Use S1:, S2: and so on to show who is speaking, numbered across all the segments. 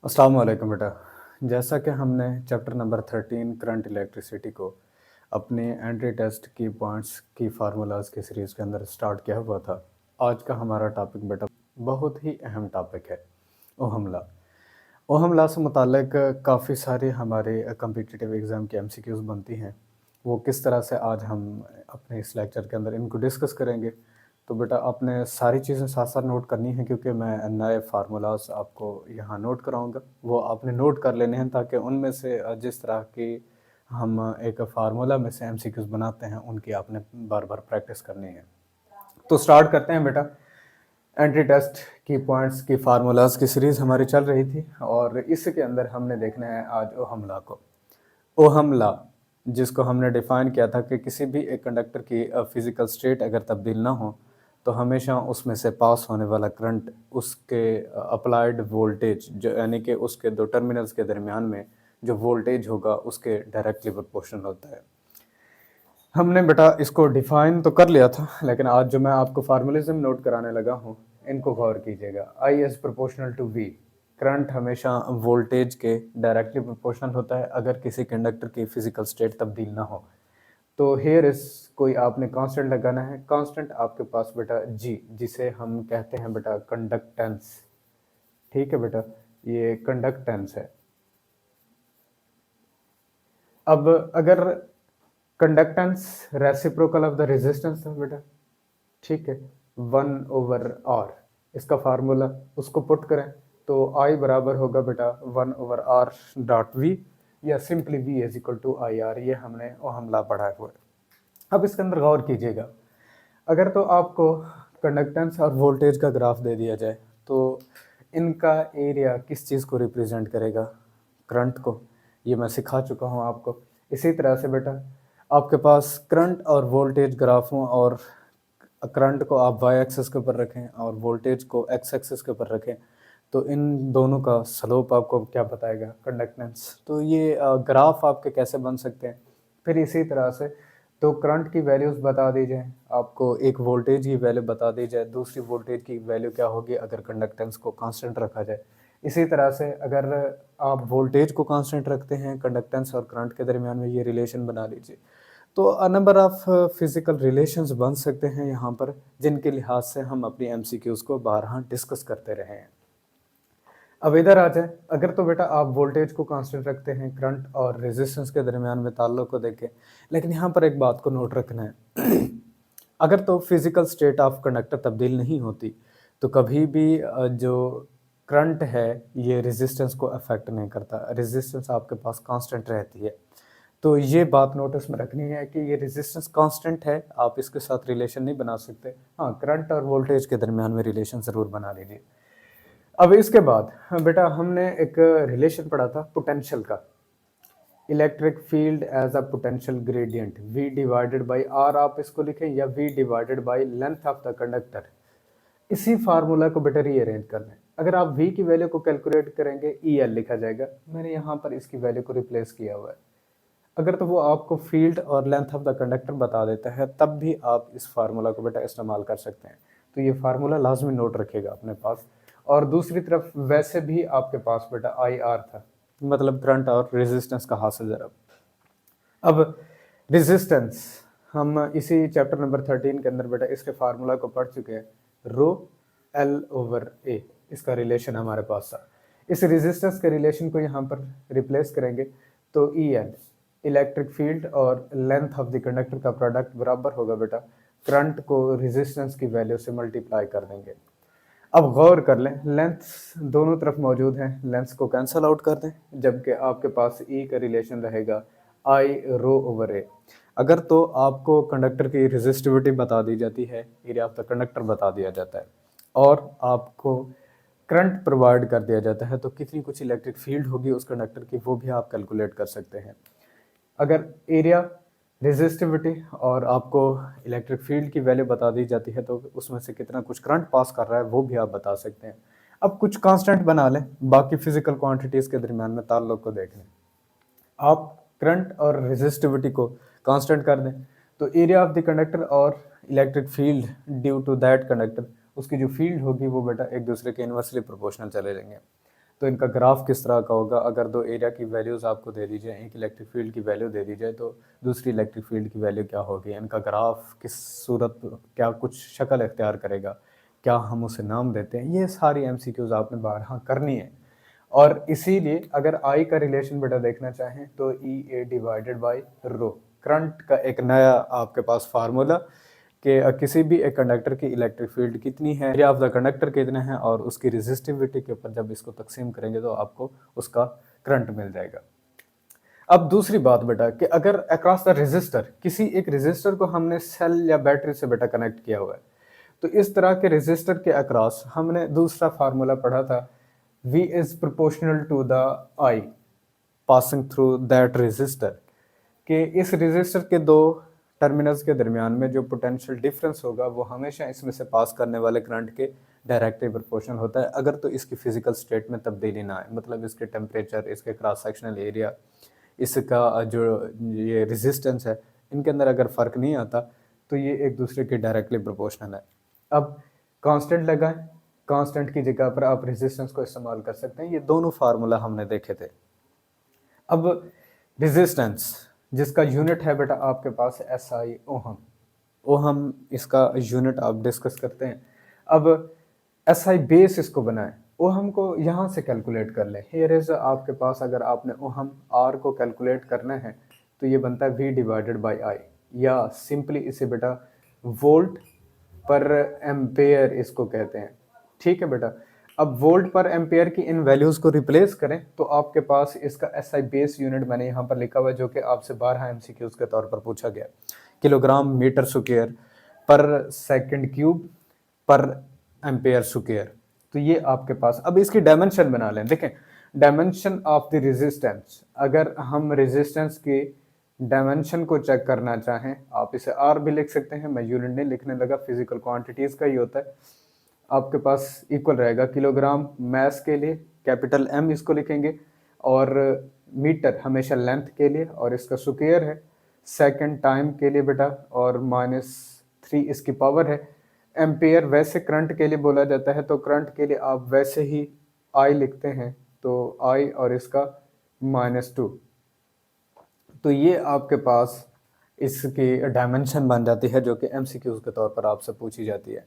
S1: अस्सलाम वालेकुम बेटा। जैसा कि हमने चैप्टर नंबर 13 करंट इलेक्ट्रिसिटी को अपने एंट्री टेस्ट की पॉइंट्स की फार्मूलाज की सीरीज़ के अंदर स्टार्ट किया हुआ था। आज का हमारा टॉपिक बेटा बहुत ही अहम टॉपिक है, ओहम लॉ। ओहम लॉ से मुताल्लिक काफ़ी सारे हमारे कॉम्पिटिटिव एग्ज़ाम की एमसीक्यूज़ बनती हैं। वो किस तरह से आज हम अपने इस लेक्चर के अंदर इनको डिस्कस करेंगे। तो बेटा आपने सारी चीज़ें साथ-साथ नोट करनी है, क्योंकि मैं नए फार्मूलाज़ आपको यहाँ नोट कराऊँगा। वो आपने नोट कर लेने हैं ताकि उनमें से जिस तरह की हम एक फार्मूला में से एमसीक्यूज़ बनाते हैं, उनकी आपने बार-बार प्रैक्टिस करनी है। तो स्टार्ट करते हैं बेटा। एंट्री टेस्ट की पॉइंट्स की फार्मूलाज की सीरीज़ हमारी चल रही थी और इसके अंदर हमने देखना है आज ओहम लॉ को। ओहम लॉ जिसको हमने डिफ़ाइन किया था कि किसी भी एक कंडक्टर की फिज़िकल स्टेट अगर तब्दील ना हो तो हमेशा उसमें से पास होने वाला करंट उसके अप्लाइड वोल्टेज जो यानी कि उसके दो टर्मिनल्स के दरमियान में जो वोल्टेज होगा उसके डायरेक्टली प्रोपोर्शनल होता है। हमने बेटा इसको डिफाइन तो कर लिया था, लेकिन आज जो मैं आपको फार्मूलिज्म नोट कराने लगा हूँ, इनको गौर कीजिएगा। I is proportional to V. Current हमेशा वोल्टेज के डायरेक्टली प्रोपोर्शनल होता है अगर किसी कंडक्टर की फिजिकल स्टेट तब्दील ना हो। तो हेयर इज कोई आपने कांस्टेंट लगाना है। कांस्टेंट आपके पास बेटा जी, जिसे हम कहते हैं बेटा कंडक्टेंस। ठीक है बेटा, ये कंडक्टेंस है। अब अगर conductance reciprocal of the resistance था बेटा, ठीक है, 1/r इसका फार्मूला उसको पुट करें तो I बराबर होगा बेटा 1/r डॉट वी, या simply V is equal to IR। ये हमने ओहम लॉ पढ़ा हुआ है। अब इसके अंदर गौर कीजिएगा, अगर तो आपको कंडक्टेंस और वोल्टेज का ग्राफ दे दिया जाए तो इनका एरिया किस चीज़ को रिप्रेजेंट करेगा? करंट को। ये मैं सिखा चुका हूँ आपको। इसी तरह से बेटा आपके पास करंट और वोल्टेज ग्राफ हों और करंट को आप वाई एक्सिस के ऊपर रखें और वोल्टेज को एक्स एक्सिस के ऊपर रखें, तो इन दोनों का स्लोप आपको क्या बताएगा? कंडक्टेंस। तो ये ग्राफ आपके कैसे बन सकते हैं? फिर इसी तरह से तो करंट की वैल्यूज़ बता दी जाए, आपको एक वोल्टेज की वैल्यू बता दी जाए, दूसरी वोल्टेज की वैल्यू क्या होगी अगर कंडक्टेंस को कांस्टेंट रखा जाए। इसी तरह से अगर आप वोल्टेज को कांस्टेंट रखते हैं, कंडक्टेंस और करंट के दरमियान में ये रिलेशन बना लीजिए। तो नंबर ऑफ फिजिकल रिलेशंस बन सकते हैं यहाँ पर, जिनके लिहाज से हम अपनी एमसीक्यूज़ को बारहा डिस्कस करते रहे हैं। अब इधर आ जाए, अगर तो बेटा आप वोल्टेज को कांस्टेंट रखते हैं करंट और रेजिस्टेंस के दरमियान में ताल्लुक को देखें, लेकिन यहाँ पर एक बात को नोट रखना है अगर तो फिजिकल स्टेट ऑफ कंडक्टर तब्दील नहीं होती तो कभी भी जो करंट है ये रेजिस्टेंस को अफेक्ट नहीं करता। रेजिस्टेंस आपके पास कांस्टेंट रहती है। तो ये बात नोटिस में रखनी है कि ये रेजिस्टेंस कांस्टेंट है, आप इसके साथ रिलेशन नहीं बना सकते। हाँ, करंट और वोल्टेज के दरमियान में रिलेशन ज़रूर बना लीजिए। अब इसके बाद बेटा हमने एक रिलेशन पढ़ा था पोटेंशियल का। Electric field as a potential gradient V divided by R आप इसको लिखें, या V divided by length of the conductor. इसी फार्मूला को बेटा रीअरेंज कर लें। अगर आप V की वैल्यू को कैलकुलेट करेंगे EL लिखा जाएगा। मैंने यहाँ पर इसकी वैल्यू को रिप्लेस किया हुआ है। अगर तो वो आपको फील्ड और लेंथ ऑफ द कंडक्टर बता देता है, तब भी आप इस फार्मूला को बेटा इस्तेमाल कर सकते हैं। तो ये फार्मूला लाजमी नोट रखिएगा अपने पास। और दूसरी तरफ वैसे भी आपके पास बेटा IR था, मतलब करंट और रेजिस्टेंस का हासिल ज़रा। अब रेजिस्टेंस हम इसी चैप्टर नंबर 13 के अंदर बेटा इसके फार्मूला को पढ़ चुके हैं। रो L/A इसका रिलेशन हमारे पास था। इस रेजिस्टेंस के रिलेशन को यहाँ पर रिप्लेस करेंगे तो EL इलेक्ट्रिक फील्ड और लेंथ ऑफ द कंडक्टर का प्रोडक्ट बराबर होगा बेटा करंट को रेजिस्टेंस की वैल्यू से मल्टीप्लाई कर देंगे। अब गौर कर लें, लेंथ दोनों तरफ मौजूद हैं, लेंथ को कैंसल आउट कर दें, जबकि आपके पास E का रिलेशन रहेगा I/ρ/A। अगर तो आपको कंडक्टर की रेजिस्टिविटी बता दी जाती है, एरिया ऑफ द कंडक्टर बता दिया जाता है, और आपको करंट प्रोवाइड कर दिया जाता है, तो कितनी कुछ इलेक्ट्रिक फील्ड होगी उस कंडक्टर की, वो भी आप कैलकुलेट कर सकते हैं। अगर एरिया, रेजिस्टिविटी और आपको इलेक्ट्रिक फील्ड की वैल्यू बता दी जाती है, तो उसमें से कितना कुछ करंट पास कर रहा है वो भी आप बता सकते हैं। अब कुछ कांस्टेंट बना लें, बाकी फिजिकल क्वांटिटीज़ के दरमियान में ताल्लुक को देख लें। आप करंट और रेजिस्टिविटी को कांस्टेंट कर दें तो एरिया ऑफ द कंडक्टर और electric field due to that conductor, उसकी जो फील्ड होगी वो बेटा एक दूसरे के इन्वर्सली प्रोपोर्शनल चले जाएंगे। तो इनका ग्राफ किस तरह का होगा। अगर दो एरिया की वैल्यूज़ आपको दे दी जाए, एक इलेक्ट्रिक फील्ड की वैल्यू दे दी जाए तो दूसरी इलेक्ट्रिक फील्ड की वैल्यू क्या होगी, इनका ग्राफ किस सूरत, क्या कुछ शक्ल इख्तियार करेगा, क्या हम उसे नाम देते हैं, ये सारी एमसीक्यूज आपने बारहा करनी है। और इसीलिए अगर आई का रिलेशन बेटा देखना चाहें तो ई ए डिवाइडेड बाई रो, करंट का एक नया आपके पास फार्मूला कि किसी भी एक कंडक्टर की इलेक्ट्रिक फील्ड कितनी है, एरिया ऑफ द कंडक्टर कितना है, और उसकी रेजिस्टिविटी के ऊपर जब इसको तकसीम करेंगे तो आपको उसका करंट मिल जाएगा। अब दूसरी बात बेटा कि अगर अक्रॉस द रेजिस्टर, किसी एक रेजिस्टर को हमने सेल या बैटरी से बेटा कनेक्ट किया हुआ है, तो इस तरह के रेजिस्टर के अक्रॉस हमने दूसरा फार्मूला पढ़ा था, V is proportional to the I passing through that resistor, कि इस रेजिस्टर के दो टर्मिनल्स के दरमियान में जो पोटेंशियल डिफरेंस होगा वो हमेशा इसमें से पास करने वाले करंट के डायरेक्टली प्रोपोर्शनल होता है, अगर तो इसकी फिजिकल स्टेट में तब्दीली ना आए, मतलब इसके टेम्परेचर, इसके क्रॉस सेक्शनल एरिया, इसका जो ये रेजिस्टेंस है, इनके अंदर अगर फ़र्क नहीं आता तो ये एक दूसरे के डायरेक्टली प्रोपोर्शनल है। अब कांस्टेंट लगाएं, कांस्टेंट की जगह पर आप रेजिस्टेंस को इस्तेमाल कर सकते हैं। ये दोनों फार्मूला हमने देखे थे। अब रेजिस्टेंस जिसका यूनिट है बेटा आपके पास SI ओहम, ओहम इसका यूनिट आप डिस्कस करते हैं। अब SI बेस इसको बनाएं, ओहम को यहाँ से कैलकुलेट कर लें। हियर इज आपके पास अगर आपने ओहम R को कैलकुलेट करना है तो ये बनता है V डिवाइडेड बाई I, या सिंपली इसे बेटा वोल्ट पर एम्पेयर इसको कहते हैं। ठीक है बेटा, अब वोल्ट पर एम्पेयर की इन वैल्यूज़ को रिप्लेस करें तो आपके पास इसका SI बेस यूनिट मैंने यहाँ पर लिखा हुआ है, जो कि आपसे 12 MCQs के तौर पर पूछा गया, किलोग्राम मीटर स्क्वायर पर second cube per ampere square. तो ये आपके पास, अब इसकी डायमेंशन बना लें। देखें, डायमेंशन ऑफ द रेजिस्टेंस, अगर हम रेजिस्टेंस की डायमेंशन को चेक करना चाहें, आप इसे R भी लिख सकते हैं, मैं यूनिट नहीं लिखने लगा, फिजिकल क्वांटिटीज़ का ही होता है। आपके पास इक्वल रहेगा किलोग्राम मैस के लिए कैपिटल M इसको लिखेंगे, और मीटर हमेशा लेंथ के लिए, और इसका स्क्वायर है सेकंड टाइम के लिए बेटा, और -3 इसकी पावर है। एम्पेयर वैसे करंट के लिए बोला जाता है, तो करंट के लिए आप वैसे ही I लिखते हैं, तो I और इसका -2, तो ये आपके पास इसकी डायमेंशन बन जाती है, जो कि MCQs के तौर पर आपसे पूछी जाती है।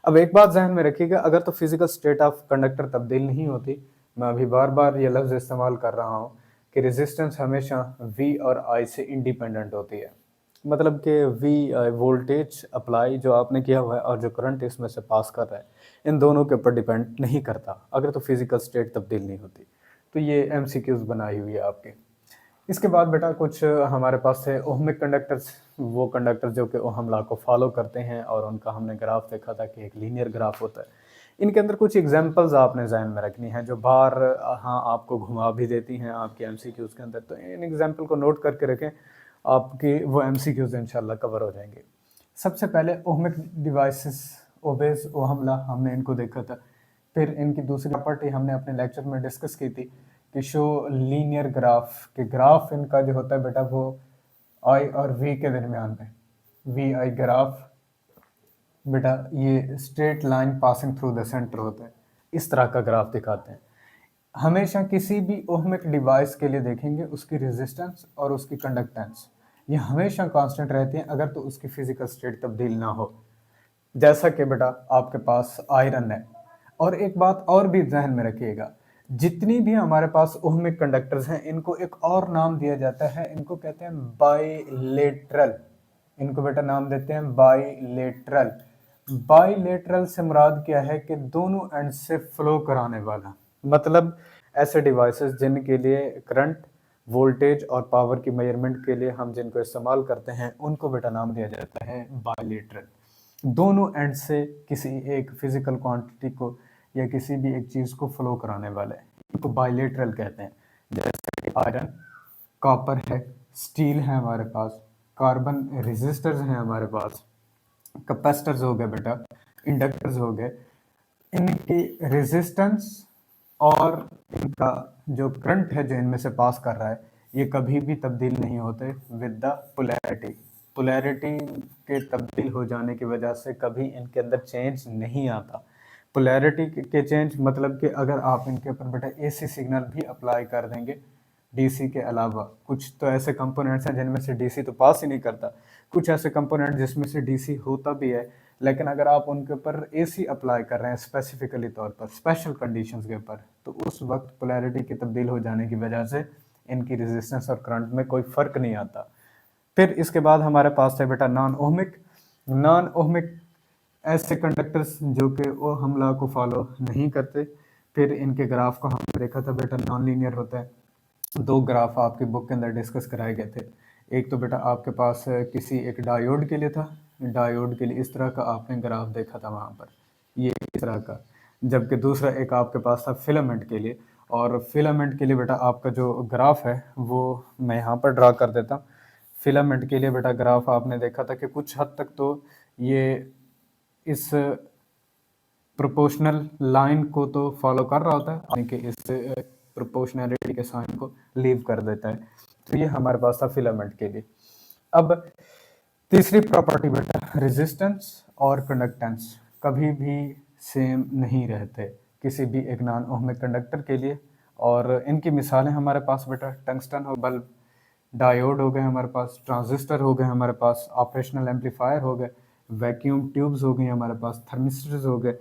S1: अब एक बात जहन में रखिएगा, अगर तो फिजिकल स्टेट ऑफ कंडक्टर तब्दील नहीं होती, मैं अभी बार बार ये लफ्ज़ इस्तेमाल कर रहा हूँ कि रेजिस्टेंस हमेशा V और I से इंडिपेंडेंट होती है, मतलब कि V वोल्टेज अप्लाई जो आपने किया हुआ है और जो करंट इसमें से पास कर रहा है, इन दोनों के ऊपर डिपेंड नहीं करता, अगर तो फिजिकल स्टेट तब्दील नहीं होती। तो ये MCQs बनाई हुई है आपके। इसके बाद बेटा कुछ हमारे पास थे ओहमिक कंडक्टर्स, वो कंडक्टर जो कि ओहम लॉ को फॉलो करते हैं, और उनका हमने ग्राफ देखा था कि एक लीनियर ग्राफ होता है। इनके अंदर कुछ एग्जांपल्स आपने जहन में रखनी है जो बार हाँ आपको घुमा भी देती हैं आपके MCQs के अंदर, तो इन एग्जाम्पल को नोट करके रखें, आपकी वो MCQs इंशाल्लाह कवर हो जाएंगे। सबसे पहले ohmic devices obeys ohm law, हमने इनको देखा था। फिर इनकी दूसरी प्रॉपर्टी हमने अपने लेक्चर में डिस्कस की थी कि शो लीनियर ग्राफ, के ग्राफ इनका जो होता है बेटा वो I और V के दरमियान में, VI ग्राफ बेटा ये straight line passing through the centre होता है, इस तरह का ग्राफ दिखाते हैं। हमेशा किसी भी ओहमिक डिवाइस के लिए देखेंगे उसकी रेजिस्टेंस और उसकी कंडक्टेंस ये हमेशा कांस्टेंट रहती हैं, अगर तो उसकी फिजिकल स्टेट तब्दील ना हो, जैसा कि बेटा आपके पास आयरन है। और एक बात और भी जहन में रखिएगा, जितनी भी हमारे पास ओहमिक कंडक्टर्स हैं इनको एक और नाम दिया जाता है, इनको कहते हैं बाइलेटरल, इनको बेटा नाम देते हैं बाइलेटरल। बाइलेटरल से मुराद क्या है कि दोनों एंड से फ्लो कराने वाला, मतलब ऐसे डिवाइसेस जिनके लिए करंट, वोल्टेज और पावर की मेजरमेंट के लिए हम जिनको इस्तेमाल करते हैं उनको बेटा नाम दिया जाता है बाइलेटरल। दोनों एंड से किसी एक फिजिकल क्वांटिटी को या किसी भी एक चीज़ को फ्लो कराने वाले, इनको बाइलेटरल कहते हैं। जैसे कि आयरन, कॉपर है, स्टील है हमारे पास, कार्बन रेजिस्टर्स हैं हमारे पास, कैपेसिटर्स हो गए बेटा, इंडक्टर्स हो गए, इनकी रेजिस्टेंस और इनका जो करंट है जो इनमें से पास कर रहा है ये कभी भी तब्दील नहीं होते विद द पोलैरिटी। पोलैरिटी के तब्दील हो जाने की वजह से कभी इनके अंदर चेंज नहीं आता, पोलैरिटी के चेंज मतलब कि अगर आप इनके ऊपर बेटा एसी सिग्नल भी अप्लाई कर देंगे डीसी के अलावा, कुछ तो ऐसे कंपोनेंट्स हैं जिनमें से डीसी तो पास ही नहीं करता, कुछ ऐसे कंपोनेंट जिसमें से डीसी होता भी है, लेकिन अगर आप उनके ऊपर एसी अप्लाई कर रहे हैं स्पेसिफिकली तौर पर स्पेशल कंडीशंस के ऊपर, तो उस वक्त पोलैरिटी की तब्दील हो जाने की वजह से इनकी रेजिस्टेंस और करंट में कोई फर्क नहीं आता। फिर इसके बाद हमारे पास है बेटा नॉन ओहमिक। नॉन ओहमिक ऐसे कंडक्टर्स जो कि वो हम लॉ को फॉलो नहीं करते। फिर इनके ग्राफ को हमने देखा था बेटा नॉन लीनियर होता है। दो ग्राफ आपकी बुक के अंदर डिस्कस कराए गए थे। एक तो बेटा आपके पास किसी एक डायोड के लिए था, डायोड के लिए इस तरह का आपने ग्राफ देखा था वहाँ पर, ये इस तरह का। जबकि दूसरा एक आपके पास था फिलामेंट के लिए, और फिलामेंट के लिए बेटा आपका जो ग्राफ है वो मैं यहाँ पर ड्रा कर देता हूँ। फिलामेंट के लिए बेटा ग्राफ आपने देखा था कि कुछ हद तक तो ये इस प्रोपोर्शनल लाइन को तो फॉलो कर रहा होता है, यानी कि इस प्रोपोर्शनैलिटी के साइन को लीव कर देता है। तो ये हमारे पास था फिलामेंट के लिए। अब तीसरी प्रॉपर्टी बेटा, रेजिस्टेंस और कंडक्टेंस कभी भी सेम नहीं रहते किसी भी एक नॉन ओहमिक कंडक्टर के लिए। और इनकी मिसालें हमारे पास बेटा टंगस्टन हो बल्ब, डायोड हो गए हमारे पास, ट्रांजिस्टर हो गए हमारे पास, ऑपरेशनल एम्पलीफायर हो गए, वैक्यूम ट्यूब्स हो गई हमारे पास, थर्मिस्टर्स हो गए।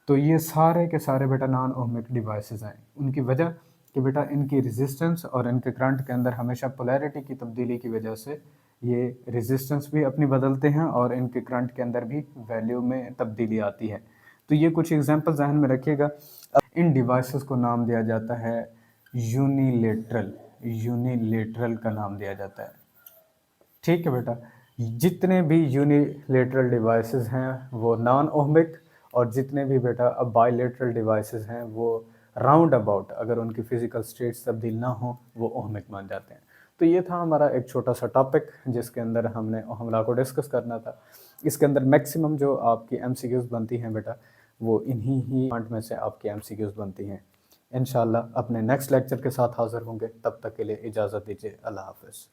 S1: तो ये सारे के सारे बेटा नॉन ओहमिक डिवाइसेस हैं। उनकी वजह कि बेटा इनकी रेजिस्टेंस और इनके करंट के अंदर हमेशा पोलैरिटी की तब्दीली की वजह से ये रेजिस्टेंस भी अपनी बदलते हैं और इनके करंट के अंदर भी वैल्यू में तब्दीली आती है। तो ये कुछ एग्जांपल जहन में रखिएगा। इन डिवाइसेस को नाम दिया जाता है यूनिलेटरल, यूनिलेटरल का नाम दिया जाता है। ठीक है बेटा, जितने भी यूनिलेटरल डिवाइसेस हैं वो नॉन ओहमिक, और जितने भी बेटा अब बायलेटरल डिवाइसेस हैं वो राउंड अबाउट, अगर उनकी फिजिकल स्टेट्स तब्दील ना हो, वो ओहमिक मान जाते हैं। तो ये था हमारा एक छोटा सा टॉपिक जिसके अंदर हमने ओहम लॉ को डिस्कस करना था। इसके अंदर मैक्सिमम जो आपकी एमसीक्यूज बनती हैं बेटा, वो इन्हीं ही पॉइंट में से आपकी एमसीक्यूज बनती हैं। इंशाल्लाह अपने नेक्स्ट लेक्चर के साथ हाजिर होंगे, तब तक के लिए इजाज़त दीजिए। अल्लाह हाफ़िज़।